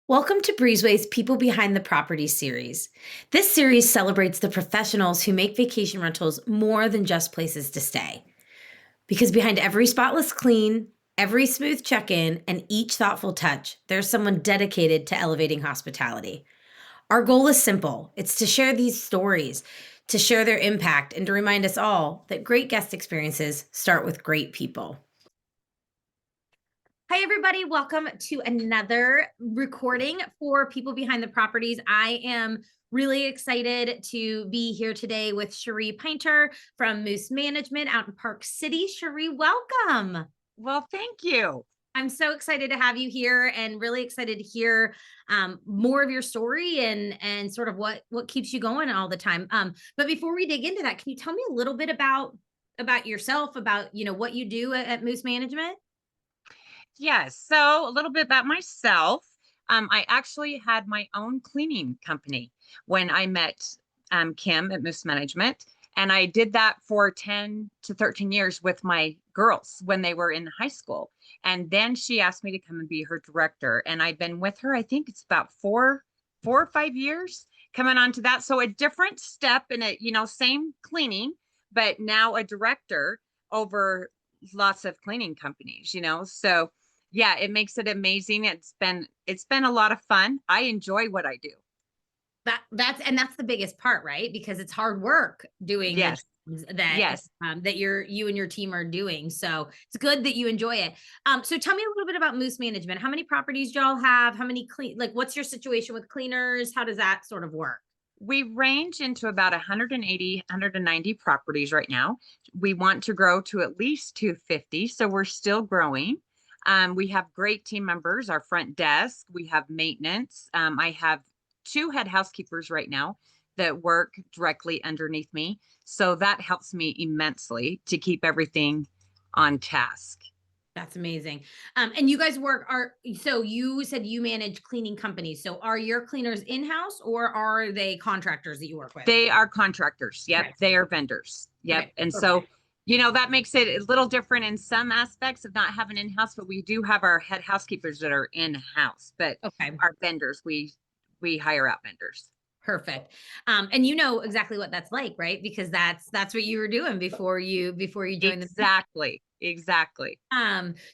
Welcome to Breezeway's People Behind the Property series. This series celebrates the professionals who make vacation rentals more than just places to stay. Because behind every spotless clean, every smooth check in, and each thoughtful touch, there's someone dedicated to elevating hospitality. Our goal is simple it's to share these stories, to share their impact, and to remind us all that great guest experiences start with great people. Hi, everybody. Welcome to another recording for People Behind the Properties. I am really excited to be here today with Cheree Pinter from Moose Management out in Park City. Cheree, welcome. Well, thank you. I'm so excited to have you here and really excited to hear more of your story and sort of what keeps you going all the time. But before we dig into that, can you tell me a little bit about yourself, about what you do at Moose Management? Yes. So a little bit about myself. I actually had my own cleaning company when I met Kim at Moose Management. And I did that for 10 to 13 years with my girls when they were in high school. And then she asked me to come and be her director. And I've been with her, I think it's about four or 5 years coming on to that. So a different step in it, same cleaning, but now a director over lots of cleaning companies. So yeah, it makes it amazing. It's been a lot of fun. I enjoy what I do. That's the biggest part, right? Because it's hard work doing the Yes. jobs that Yes. that you and your team are doing. So it's good that you enjoy it. So tell me a little bit about Moose Management. How many properties y'all have? How many what's your situation with cleaners? How does that sort of work? We range into about 180, 190 properties right now. We want to grow to at least 250, so we're still growing. We have great team members, our front desk, we have maintenance. I have two head housekeepers right now that work directly underneath me. So that helps me immensely to keep everything on task. That's amazing. And you guys so you said you manage cleaning companies. So are your cleaners in-house or are they contractors that you work with? They are contractors. Yep. Okay. They are vendors. Yep. Okay. And so, Perfect. that makes it a little different in some aspects of not having in-house, but we do have our head housekeepers that are in-house, but Okay. our vendors, we hire out vendors. Perfect. And you know exactly what that's like, right? Because that's what you were doing before you joined the. Exactly. Exactly.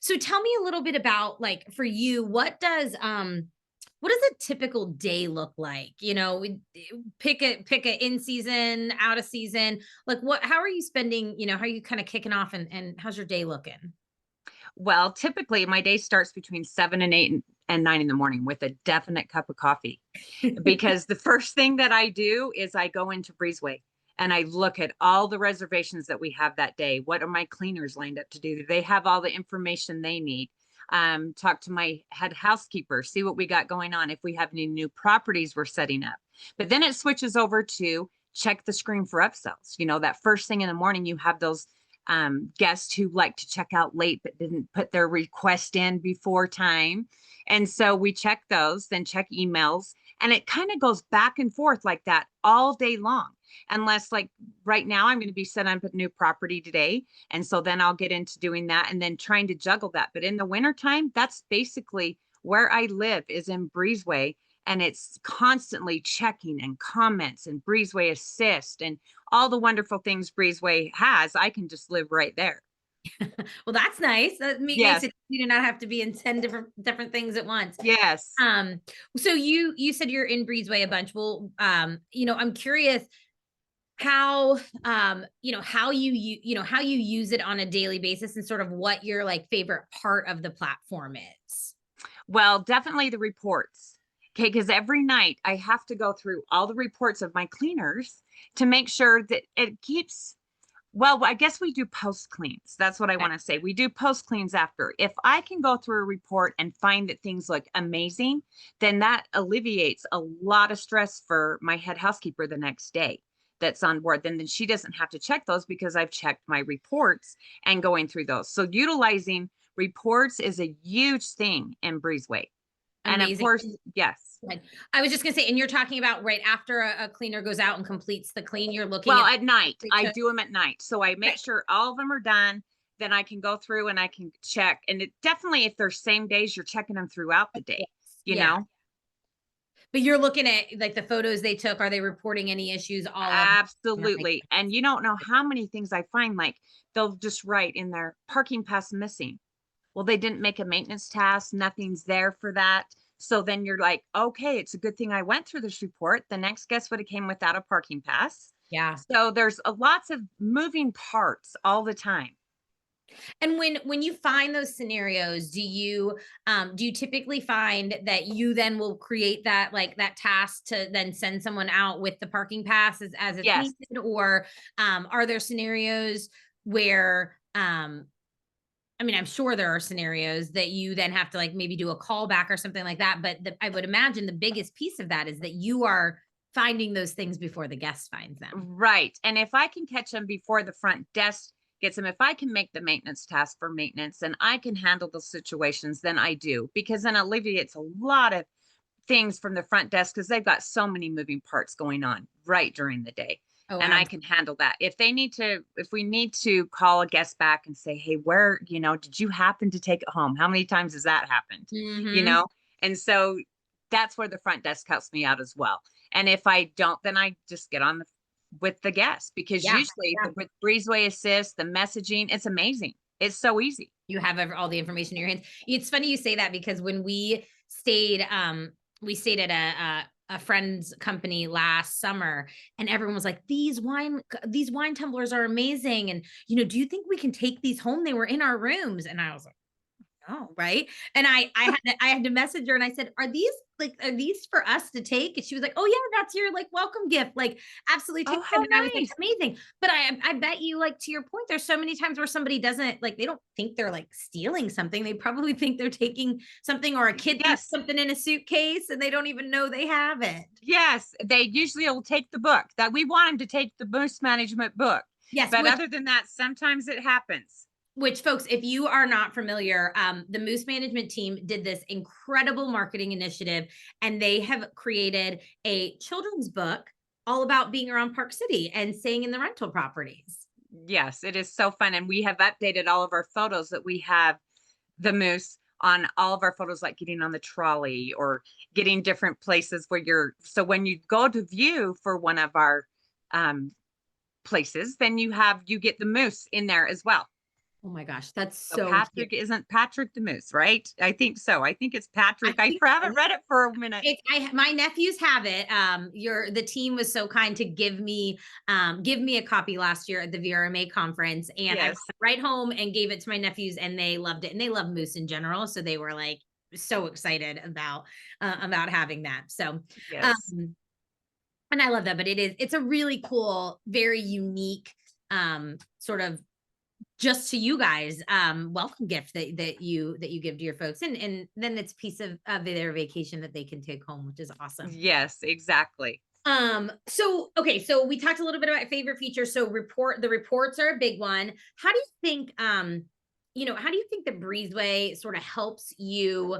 So tell me a little bit about, like, for you, what does a typical day look like? Pick a in season, out of season. Like, how are you spending, how are you kind of kicking off, and how's your day looking? Well, typically my day starts between 7 and 8 and 9 in the morning with a definite cup of coffee. Because the first thing that I do is I go into Breezeway and I look at all the reservations that we have that day. What are my cleaners lined up to do? Do they have all the information they need? Talk to my head housekeeper, see what we got going on, if we have any new properties we're setting up. But then it switches over to check the screen for upsells. That first thing in the morning, you have those guests who like to check out late but didn't put their request in before time. And so we check those, then check emails, and it kind of goes back and forth like that all day long. Unless, like right now, I'm going to be setting up a new property today. And so then I'll get into doing that and then trying to juggle that. But in the wintertime, that's basically where I live, is in Breezeway. And it's constantly checking and comments and Breezeway Assist and all the wonderful things Breezeway has. I can just live right there. Well, that's nice. That makes Yes. it you do not have to be in 10 different things at once. Yes. Um, so you said you're in Breezeway a bunch. Well, I'm curious how how you use it on a daily basis, and sort of what your, like, favorite part of the platform is. Well, definitely the reports. Okay, because every night I have to go through all the reports of my cleaners to make sure that it keeps. Well, I guess we do post cleans. That's what I Okay. want to say. We do post cleans after. If I can go through a report and find that things look amazing, then that alleviates a lot of stress for my head housekeeper the next day that's on board. Then she doesn't have to check those because I've checked my reports and going through those. So utilizing reports is a huge thing in Breezeway. And of Amazing. course, yes. Good. I was just gonna say, and you're talking about right after a cleaner goes out and completes the clean, you're looking Well, at. at night, I do them at night. So I make Okay. sure all of them are done. Then I can go through and I can check. And it definitely, if there's same days, you're checking them throughout the day, Yes. you Yeah. know? But you're looking at like the photos they took. Are they reporting any issues? All of like, Absolutely. And you don't know how many things I find, like they'll just write in their parking pass missing. Well, they didn't make a maintenance task, nothing's there for that. So then you're like, okay, it's a good thing I went through this report. The next guest would have came without a parking pass. yeah. So there's lots of moving parts all the time. And when you find those scenarios, do you typically find that you then will create that like that task to then send someone out with the parking pass as it's Yes. needed, or are there scenarios where I mean, I'm sure there are scenarios that you then have to like maybe do a callback or something like that. But I would imagine the biggest piece of that is that you are finding those things before the guest finds them. Right. And if I can catch them before the front desk gets them, if I can make the maintenance task for maintenance and I can handle those situations, then I do, because then it alleviates a lot of things from the front desk because they've got so many moving parts going on right during the day. Oh, And I can handle that. If they need to, if we need to call a guest back and say, hey, where, did you happen to take it home? How many times has that happened? You mm-hmm. know? And so that's where the front desk helps me out as well. And if I don't, then I just get on with the guest, because Yeah, usually yeah. with Breezeway Assist, the messaging, it's amazing. It's so easy. You have all the information in your hands. It's funny you say that because when we stayed at a friend's company last summer, and everyone was like, these wine tumblers are amazing, and do you think we can take these home? They were in our rooms. And I was like, oh, right. And I had to message her and I said, are these for us to take? And she was like, oh yeah, that's your like welcome gift. Like absolutely take Oh, them. how And I was like, nice. amazing. But I bet you, like, to your point, there's so many times where somebody doesn't like, they don't think they're like stealing something. They probably think they're taking something, or a kid threw Yes. something in a suitcase and they don't even know they have it. Yes, they usually will take the book that we want them to take, the moose management book. Yes, But other than that, sometimes it happens. which folks, if you are not familiar, the Moose Management team did this incredible marketing initiative, and they have created a children's book all about being around Park City and staying in the rental properties. Yes, it is so fun. And we have updated all of our photos that we have the moose on all of our photos, like getting on the trolley or getting different places where so when you go to view for one of our um, places, then you get the moose in there as well. Oh my gosh, that's So so cute. Patrick, isn't Patrick the moose, right? I think so. I think it's I Patrick. I think so. haven't read it for a minute. My nephews have it. The team was so kind to give me a copy last year at the VRMA conference, and I brought Yes. it right home and gave it to my nephews, and they loved it, and they love moose in general, so they were like so excited about having that. So, Yes. um, and I love that. But it's a really cool, very unique, sort of just to you guys welcome gift that you give to your folks, and then it's a piece of their vacation that they can take home, which is awesome. Yes, exactly. So okay, so we talked a little bit about favorite features. So the reports are a big one. How do you think how do you think that Breezeway sort of helps you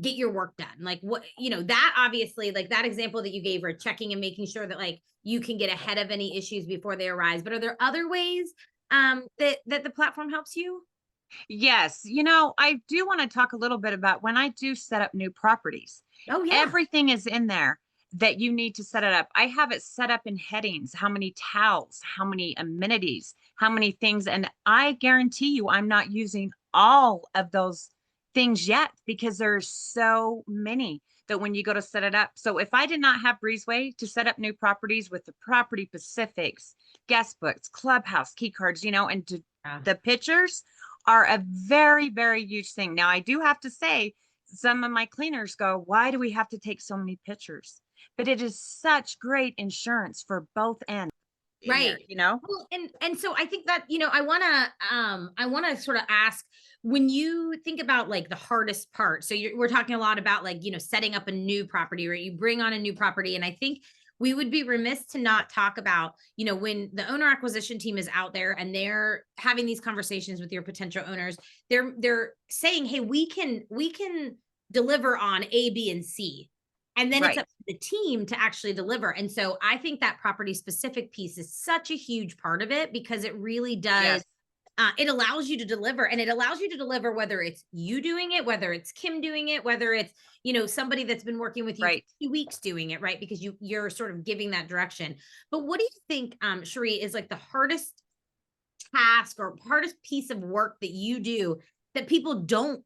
get your work done? Like, what, that obviously, like that example that you gave her, checking and making sure that like you can get ahead of any issues before they arise. But are there other ways that the platform helps you? Yes. I do want to talk a little bit about when I do set up new properties. Oh yeah. Everything is in there that you need to set it up. I have it set up in headings, how many towels, how many amenities, how many things. And I guarantee you, I'm not using all of those things yet because there's so many that when you go to set it up. So if I did not have Breezeway to set up new properties with the property Pacifics, guest books, clubhouse, key cards, and Yeah. the pictures are a very, very huge thing. Now, I do have to say, some of my cleaners go, why do we have to take so many pictures? But it is such great insurance for both ends in there, Right. you know? Well, and so I think that, I want to sort of ask, when you think about like the hardest part. So we're talking a lot about like, setting up a new property, or you bring on a new property. And I think we would be remiss to not talk about, when the owner acquisition team is out there and they're having these conversations with your potential owners, they're saying, hey, we can deliver on A, B, and C. And then it's Right. up to the team to actually deliver. And so I think that property specific piece is such a huge part of it, because it really does Yes. it allows you to deliver, and it allows you to deliver whether it's you doing it, whether it's Kim doing it, whether it's, somebody that's been working with you for Right. 2 weeks doing it, right? Because you're sort of giving that direction. But what do you think, Cheree, is like the hardest task or hardest piece of work that you do that people don't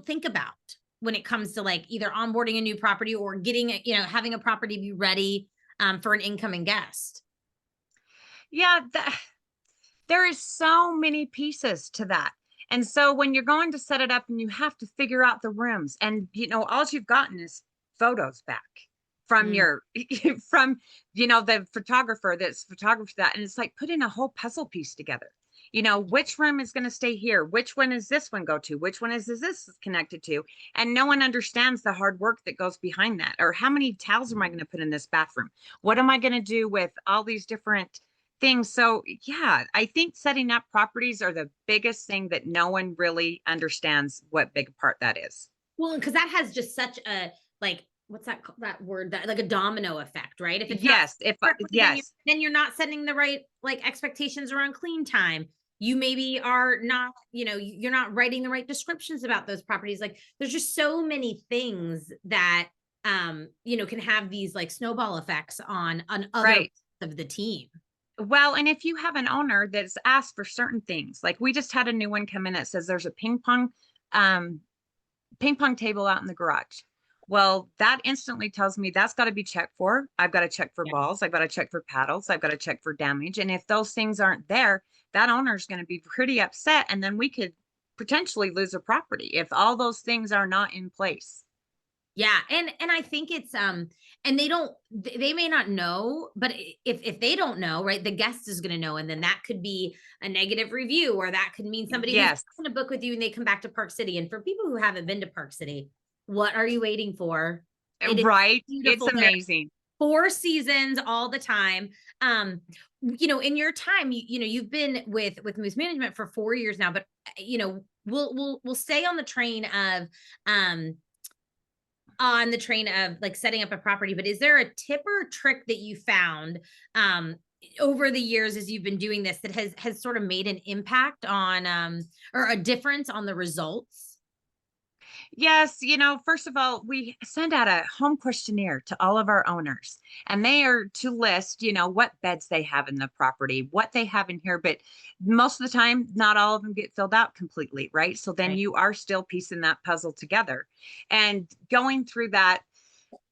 think about when it comes to like either onboarding a new property or getting having a property be ready for an incoming guest? Yeah, there is so many pieces to that. And so when you're going to set it up and you have to figure out the rooms, and all you've gotten is photos back from Mm. your from the photographer that's photographed that, and it's like putting a whole puzzle piece together. Which room is going to stay here, which one is this one go to, which one is this connected to, and no one understands the hard work that goes behind that. Or how many towels am I going to put in this bathroom, what am I going to do with all these different things. So yeah, I think setting up properties are the biggest thing that no one really understands what big part that is. Well, because that has just such a, like, what's that word, that like a domino effect, right? If it's not Yes, if correctly, then yes, you're not setting the right like expectations around clean time. You maybe are not, you're not writing the right descriptions about those properties. Like there's just so many things that can have these like snowball effects on other right. parts of the team. Well, and if you have an owner that's asked for certain things, like we just had a new one come in that says there's a um ping pong table out in the garage. Well, that instantly tells me that's got to be checked for. I've got to check for Yeah. balls. I've got to check for paddles. I've got to check for damage. And if those things aren't there, that owner's going to be pretty upset. And then we could potentially lose a property if all those things are not in place. Yeah, and I think it's and they may not know, but if they don't know, right, the guest is going to know, and then that could be a negative review, or that could mean somebody who's Yes, going to book with you and they come back to Park City. And for people who haven't been to Park City, what are you waiting for? It is right. It's beautiful there, amazing. 4 seasons all the time. In your time, you've been with Moose Management for 4 years now, but we'll stay on the train of like setting up a property, but is there a tip or trick that you found over the years as you've been doing this that has sort of made an impact on or a difference on the results? Yes, first of all, we send out a home questionnaire to all of our owners, and they are to list, what beds they have in the property, what they have in here. But most of the time, not all of them get filled out completely, right? So then Right. you are still piecing that puzzle together. And going through that,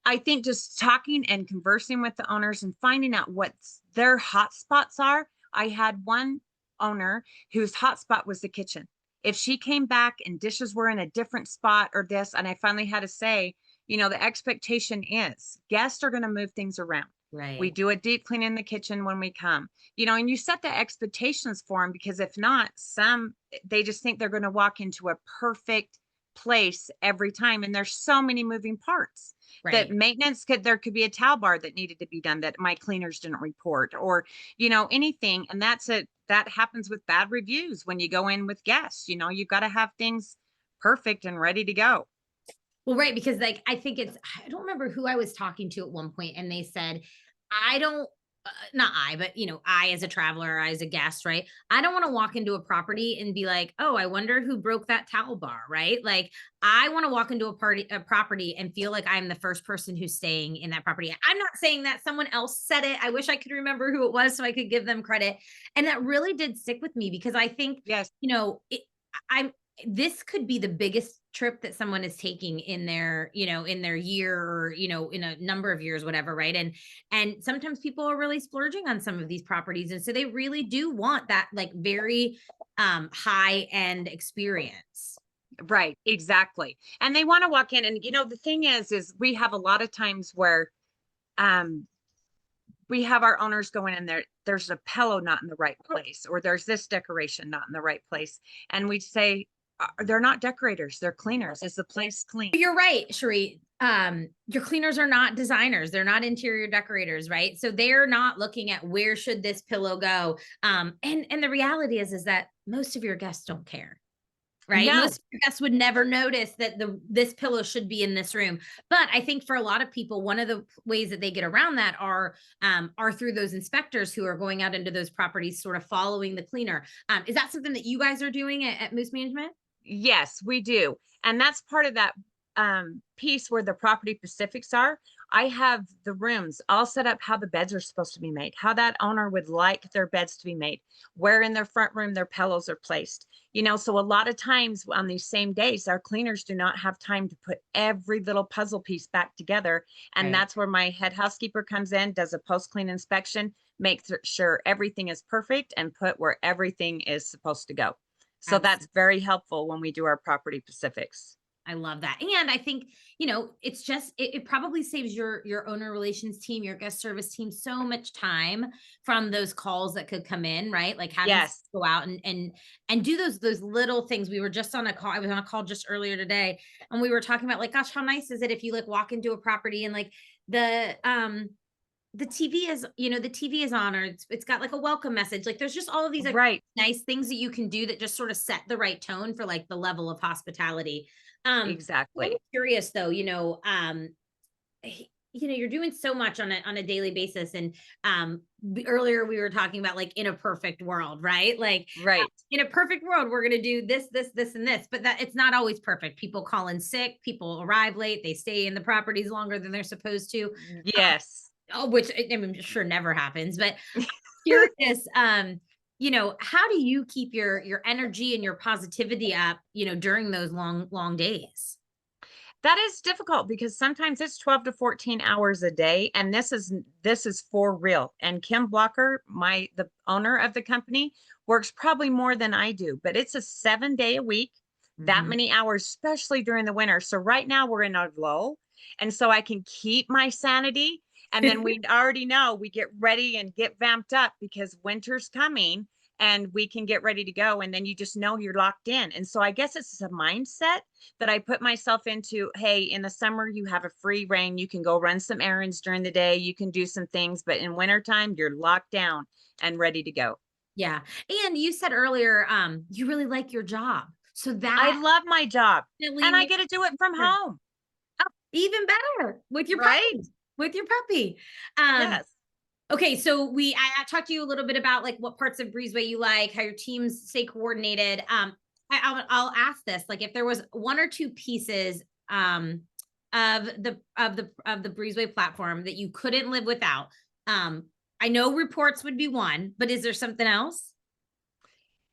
I think just talking and conversing with the owners and finding out what their hot spots are. I had one owner whose hot spot was the kitchen. If she came back and dishes were in a different spot or this, and I finally had to say, the expectation is guests are going to move things around. We Right. do a deep clean in the kitchen when we come, and you set the expectations for them, because if not, they just think they're going to walk into a perfect place every time. And there's so many moving parts that Right. there could be a towel bar that needed to be done that my cleaners didn't report, or anything. And that happens with bad reviews when you go in with guests. You've got to have things perfect and ready to go. Well, right, because like I don't remember who I was talking to at one point, and they said, I don't, not I, but I as a traveler, I as a guest, right? I don't want to walk into a property and be like, oh, I wonder who broke that towel bar, right? Like, I want to walk into a property and feel like I'm the first person who's staying in that property. I'm not saying that, someone else said it. I wish I could remember who it was so I could give them credit. And that really did stick with me because I think, Yes. I'm this could be the biggest trip that someone is taking in their year, or in a number of years, whatever, right? And sometimes people are really splurging on some of these properties, and so they really do want that like very high end experience. Right, exactly. And they want to walk in, and the thing is we have a lot of times where um we have our owners going in there's a pillow not in the right place, or there's this decoration not in the right place, and we say, they're not decorators, they're cleaners. Is the place clean? You're right, Cheree. Your cleaners are not designers, they're not interior decorators, right? So they're not looking at where should this pillow go. And the reality is that most of your guests don't care. right? No. Most of your guests would never notice that this pillow should be in this room. But I think for a lot of people, one of the ways that they get around that are through those inspectors who are going out into those properties, sort of following the cleaner. Is that something that you guys are doing at Moose Management? Yes, we do. And that's part of that piece where the property specifics are. I have the rooms all set up how the beds are supposed to be made, how that owner would like their beds to be made, where in their front room their pillows are placed. So a lot of times on these same days, our cleaners do not have time to put every little puzzle piece back together. And Right. that's where my head housekeeper comes in, does a post-clean inspection, makes sure everything is perfect and put where everything is supposed to go. So that's Absolutely. very helpful when we do our property specifics. I love that. And I think, it's just it probably saves your owner relations team, your guest service team so much time from those calls that could come in, right? Like having to Yes, go out and do those little things. We were just on a call. I was on a call just earlier today, and we were talking about, like, gosh, how nice is it if you like walk into a property and like the TV is, the TV is on, or it's got like a welcome message. Like there's just all of these like right. nice things that you can do that just sort of set the right tone for like the level of hospitality. I'm Exactly. curious though, you're doing so much on a daily basis. And earlier we were talking about like in a perfect world, right? Like Right. in a perfect world, we're gonna do this, and this, but that it's not always perfect. People call in sick, people arrive late, they stay in the properties longer than they're supposed to. Yes. Oh, which I'm sure never happens, but curious, how do you keep your energy and your positivity up, during those long days? That is difficult because sometimes it's 12 to 14 hours a day, and this is for real. And Kim Blocker, the owner of the company, works probably more than I do, but it's a 7 day a week, that Mhm. many hours, especially during the winter. So right now we're in a lull, and so I can keep my sanity. And then we already know we get ready and get vamped up because winter's coming, and we can get ready to go. And then you just know you're locked in. And so I guess it's a mindset that I put myself into. Hey, in the summer, you have a free reign. You can go run some errands during the day. You can do some things, but in wintertime, you're locked down and ready to go. Yeah, and you said earlier, you really like your job, so I that love my job definitely and I makes get to do it from sure. home, Oh, even better with your right? puppy, with your puppy. Um, Yes. okay, so I talked to you a little bit about like what parts of Breezeway you like, how your teams stay coordinated. I'll ask this, like if there was one or two pieces of the Breezeway platform that you couldn't live without. Um, I know reports would be one, but is there something else?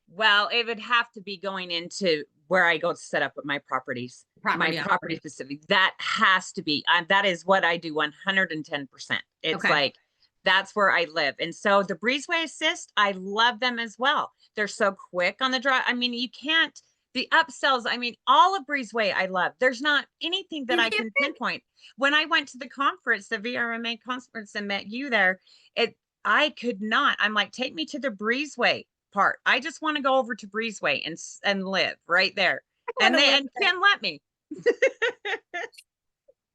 Well, it would have to be going into where I go to set up with my Property property operate. specific. That has to be, that is what I do 110%. It's Okay. like, that's where I live. And so the Breezeway Assist, I love them as well. They're so quick on the drive. I mean, you can't, the upsells, I mean, all of Breezeway, I love. There's not anything that You I can't can pick. pinpoint. When I went to the conference, the VRMA conference, and met you there, it, I could not. I'm like, take me to the Breezeway part. I just want to go over to Breezeway and live right there. I want And to they live and there Kim let me.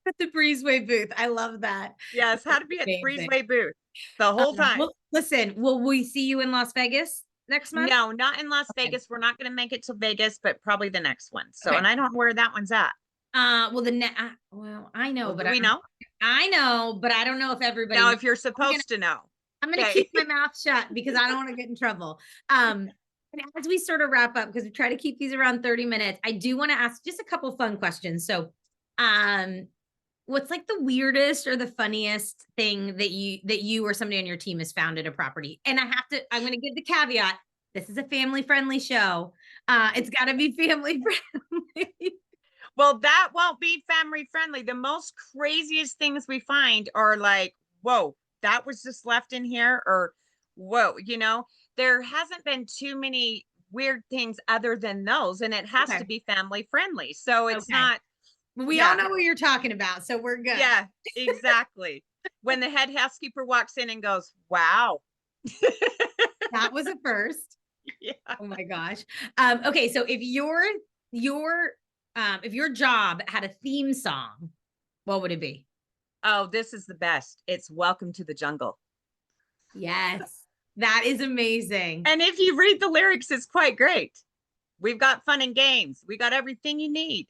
at the Breezeway booth. I love that. Yes, That's how to be at the amazing. Breezeway booth the whole time. Well, listen, will we see you in Las Vegas next month? No, not in Las Okay. Vegas. We're not going to make it to Vegas, but probably the next one. So, and Okay. I don't know where that one's at. Well, I know, Well, but do we know? I know, but I don't know if everybody No, knows. if you're I'm gonna supposed to know. I'm gonna Okay. keep my mouth shut because I don't want to get in trouble. Um, and as we sort of wrap up, because we try to keep these around 30 minutes, I do want to ask just a couple fun questions. So, um, what's like the weirdest or the funniest thing that you or somebody on your team has found at a property? And I'm gonna give the caveat, this is a family friendly show. It's gotta be family friendly. Well, that won't be family friendly. The most craziest things we find are like, whoa, that was just left in here, or whoa, there hasn't been too many weird things other than those, and it has to Okay. be family friendly. So it's Okay. not, We all yeah, know what you're talking about, so we're good. yeah, exactly. When the head housekeeper walks in and goes, wow. That was a first. Yeah. Oh my gosh. Okay, so your if your job had a theme song, what would it be? Oh, this is the best. It's Welcome to the Jungle. Yes. That is amazing. And if you read the lyrics, it's quite great. We've got fun and games. We got everything you need.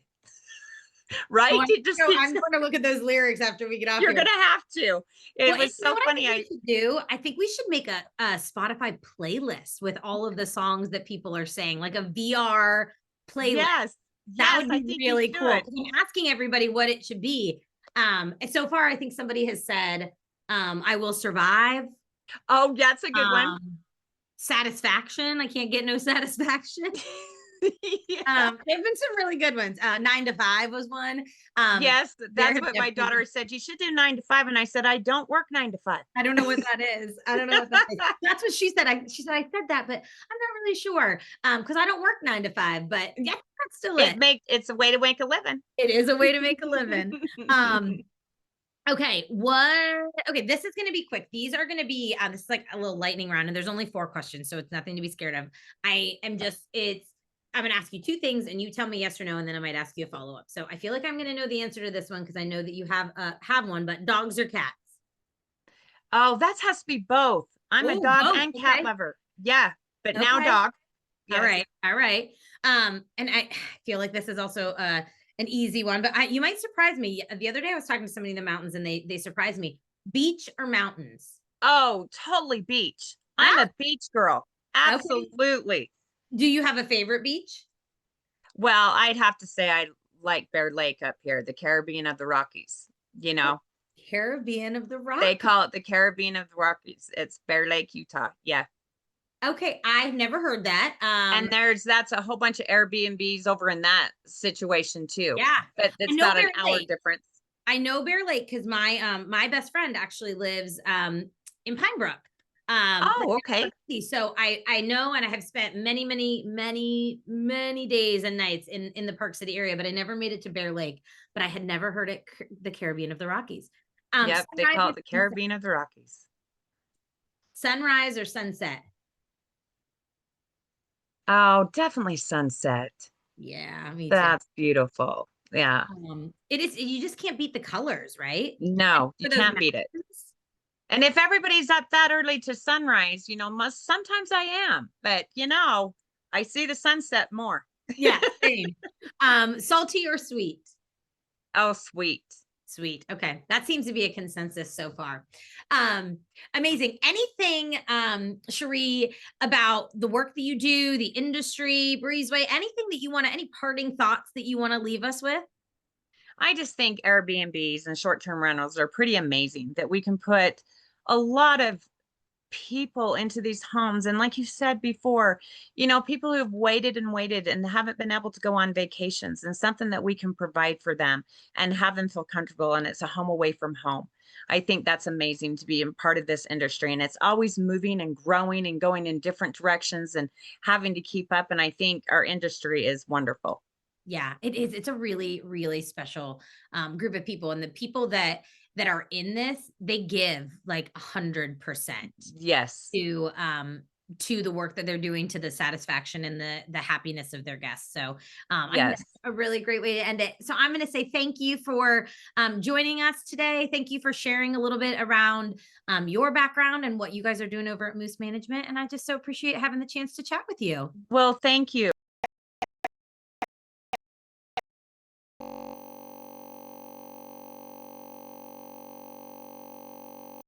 Right? Oh, It just I'm going to look at those lyrics after we get off you're here. gonna have to. It Well, was you know so what funny. I think we should do? I think we should make a Spotify playlist with all of the songs that people are saying, like a VR playlist. Yes, That yes, would I be think we really cool. should. 'Cause I'm asking everybody what it should be. And so far, I think somebody has said, I Will Survive. Oh, that's a good one. Satisfaction. I can't get no satisfaction. Yeah. There've been some really good ones. 9 to 5 was one. Yes, There that's have what my definitely daughter been, said. You should do 9 to 5. And I said, I don't work 9 to 5. I don't know what that is. I don't know what that is. That's what she said. She said I said that, but I'm not really sure. Because I don't work 9 to 5, but yeah, that's still it. It's a way to make a living. It is a way to make a living. Okay, this is going to be quick. These are going to be this is like a little lightning round, and there's only 4 questions, so it's nothing to be scared of. I'm going to ask you 2 things, and you tell me yes or no, and then I might ask you a follow-up. So I feel like I'm going to know the answer to this one because I know that you have one. But dogs or cats? Oh, that has to be both. I'm a Ooh, dog both. and cat Okay. lover. Yeah, but now Okay. dog. All Yes. right. And I feel like this is also an easy one, but you might surprise me. The other day I was talking to somebody in the mountains, and they surprised me. Beach or mountains? Oh, totally beach. I'm Ah, a beach girl. okay. Absolutely. Do you have a favorite beach? Well, I'd have to say I like Bear Lake up here, the Caribbean of the Rockies. You know, Caribbean of the they Rockies. call it the Caribbean of the Rockies. It's Bear Lake, Utah. Yeah. Okay, I've never heard that. And that's a whole bunch of Airbnbs over in that situation too. Yeah, But I it's know about an Bear hour Lake. difference. I know Bear Lake because my best friend actually lives in Pine Brook. Like Oh, okay. so I know, and I have spent many days and nights in the Park City area, but I never made it to Bear Lake. But I had never heard it the Caribbean of the Rockies. Yep, they Sunrise call or it the sunset? Caribbean of the Rockies. Sunrise or sunset? Oh, definitely sunset. Yeah, me too. That's beautiful. Yeah. It is. You just can't beat the colors, right? No, you For those can't beat it. mountains. And if everybody's up that early to sunrise, sometimes I am, but I see the sunset more. Yeah, same. Salty or sweet? Oh, sweet. Sweet. Okay. That seems to be a consensus so far. Amazing. Anything, Cheree, about the work that you do, the industry, Breezeway, anything that you want to, any parting thoughts that you want to leave us with? I just think Airbnbs and short-term rentals are pretty amazing that we can put a lot of people into these homes. And like you said before, people who have waited and waited and haven't been able to go on vacations, and something that we can provide for them and have them feel comfortable. And it's a home away from home. I think that's amazing to be a part of this industry. And it's always moving and growing and going in different directions and having to keep up. And I think our industry is wonderful. Yeah, it is. It's a really, really special group of people, and the people that are in this, they give like 100% Yes. to the work that they're doing, to the satisfaction and the happiness of their guests. So I think Yes. that's a really great way to end it. So I'm going to say thank you for joining us today. Thank you for sharing a little bit around your background and what you guys are doing over at Moose Management. And I just so appreciate having the chance to chat with you. Well, thank you.